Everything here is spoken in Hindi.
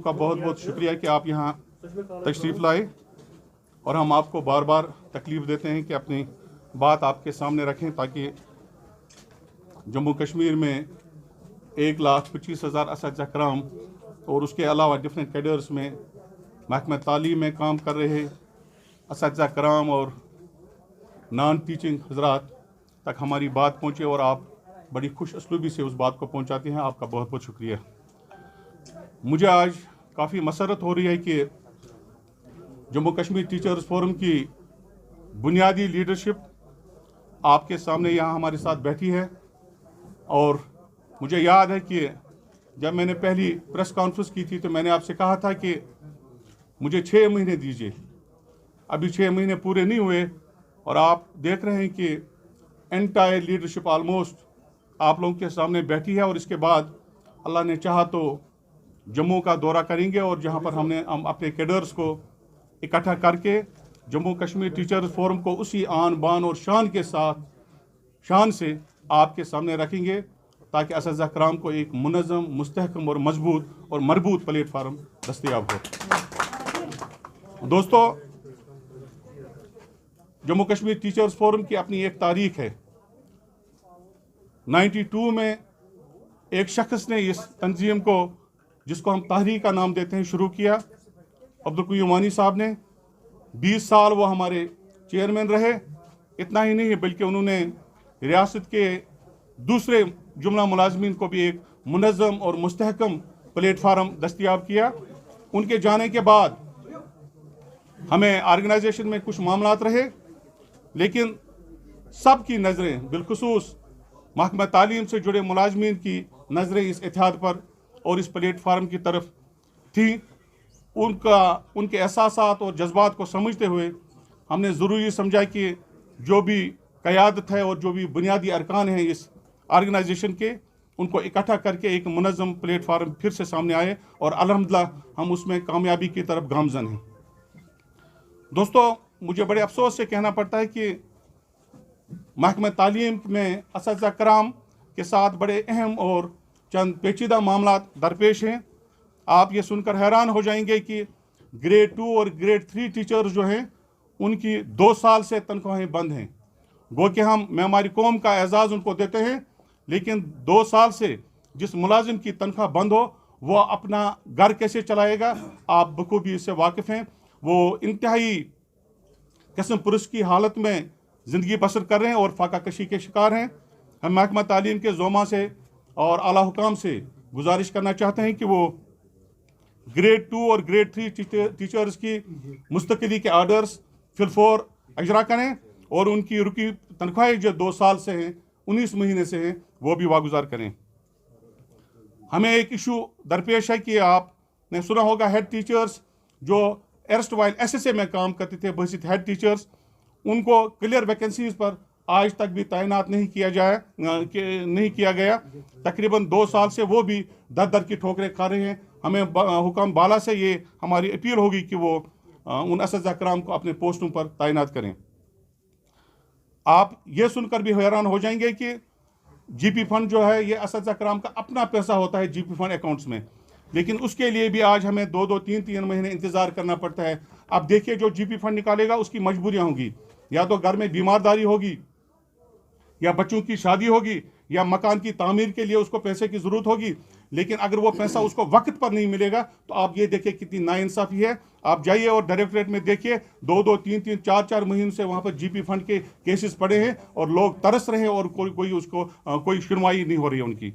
का बहुत बहुत शुक्रिया कि आप यहाँ तशरीफ़ लाए, और हम आपको बार बार तकलीफ़ देते हैं कि अपनी बात आपके सामने रखें ताकि जम्मू कश्मीर में 1,25,000 असातिज़ा कराम और उसके अलावा डिफरेंट कैडर्स में महकमा तालीम में काम कर रहे असातिज़ा कराम और नॉन टीचिंग हजरात तक हमारी बात पहुँचे और आप बड़ी खुश असलूबी से उस बात को पहुँचाते हैं। आपका बहुत बहुत शुक्रिया। मुझे आज काफ़ी मसरत हो रही है कि जम्मू कश्मीर टीचर्स फोरम की बुनियादी लीडरशिप आपके सामने यहाँ हमारे साथ बैठी है, और मुझे याद है कि जब मैंने पहली प्रेस कॉन्फ्रेंस की थी तो मैंने आपसे कहा था कि मुझे 6 महीने दीजिए। अभी 6 महीने पूरे नहीं हुए और आप देख रहे हैं कि एंटायर लीडरशिप ऑलमोस्ट आप लोगों के सामने बैठी है, और इसके बाद अल्लाह ने चाहा तो जम्मू का दौरा करेंगे और जहां पर हम अपने कैडर्स को इकट्ठा करके जम्मू कश्मीर टीचर्स फोरम को उसी आन बान और शान से आपके सामने रखेंगे ताकि असातिज़ा कराम को एक मुनज़्ज़म, मुस्तहकम और मजबूत और मरबूत प्लेटफार्म दस्तयाब हो। दोस्तों, जम्मू कश्मीर टीचर्स फोरम की अपनी एक तारीख है। 92 में एक शख्स ने इस तंजीम को, जिसको हम तहरीक का नाम देते हैं, शुरू किया। अब्दुल क़य्यूम वानी साहब ने 20 साल वो हमारे चेयरमैन रहे। इतना ही नहीं बल्कि उन्होंने रियासत के दूसरे जुमला मुलाजमीन को भी एक मुनज़्ज़म और मुस्तहकम प्लेटफार्म दस्तयाब किया। उनके जाने के बाद हमें ऑर्गेनाइजेशन में कुछ मामलात रहे, लेकिन सबकी नज़रें, बिलखुसूस महकमा तालीम से जुड़े मुलाजमीन की नज़रें इस इत्तेहाद पर और इस प्लेटफार्म की तरफ थी। उनके एहसासात और जज्बात को समझते हुए हमने ज़रूरी समझा कि जो भी क़यादत है और जो भी बुनियादी अरकान हैं इस ऑर्गेनाइजेशन के, उनको इकट्ठा करके एक मुनज़्ज़म प्लेटफार्म फिर से सामने आए, और अल्हम्दुलिल्लाह हम उसमें कामयाबी की तरफ गामज़न हैं। दोस्तों, मुझे बड़े अफसोस से कहना पड़ता है कि महकमा तालीम में असातिज़ा कराम के साथ बड़े अहम और चंद पेचीदा मामला दरपेश हैं। आप ये सुनकर हैरान हो जाएंगे कि ग्रेड 2 और ग्रेड 3 टीचर्स जो हैं उनकी 2 साल से तनख्वाहें बंद हैं। गो कि मैं हमारी कौम का एजाज़ उनको देते हैं, लेकिन 2 साल से जिस मुलाजिम की तनख्वाह बंद हो वो अपना घर कैसे चलाएगा? आप बखूबी इससे वाकिफ़ हैं। वो इंतहाई किस्म पुरुष की हालत में ज़िंदगी बसर कर रहे हैं और फाका कशी के शिकार हैं। हम महकमा तालीम के ज़ोमा से और आला हुकाम से गुजारिश करना चाहते हैं कि वो ग्रेड 2 और ग्रेड 3 टीचर्स की मुस्तकिली के आर्डर्स फिलफोर अजरा करें और उनकी रुकी तनख्वाहें जो 2 साल से हैं, 19 महीने से हैं, वो भी वागुजार करें। हमें एक इशू दरपेश है कि आपने सुना होगा हेड टीचर्स जो एरस्ट वाइल SSA में काम करते थे, बहसीत हेड टीचर्स, उनको क्लियर वैकेंसीज पर आज तक भी तैनात नहीं किया गया। तकरीबन 2 साल से वो भी दर की ठोकरें खा रहे हैं। हमें हुक्म बाला से ये हमारी अपील होगी कि वो उन असातिज़ा कराम को अपने पोस्टों पर तैनात करें। आप ये सुनकर भी हैरान हो जाएंगे कि GP फंड जो है ये असातिज़ा कराम का अपना पैसा होता है GP फंड अकाउंट्स में, लेकिन उसके लिए भी आज हमें 2-2, 3-3 महीने इंतज़ार करना पड़ता है। अब देखिए, जो GP फंड निकालेगा उसकी मजबूरियाँ होंगी, या तो घर में बीमारदारी होगी, या बच्चों की शादी होगी, या मकान की तामीर के लिए उसको पैसे की ज़रूरत होगी। लेकिन अगर वो पैसा उसको वक्त पर नहीं मिलेगा तो आप ये देखिए कितनी नाइंसाफ़ी है। आप जाइए और डायरेक्टरेट में देखिए, 2-2, 3-3, 4-4 महीने से वहाँ पर GP फंड के केसेस पड़े हैं और लोग तरस रहे हैं और कोई सुनवाई नहीं हो रही है उनकी।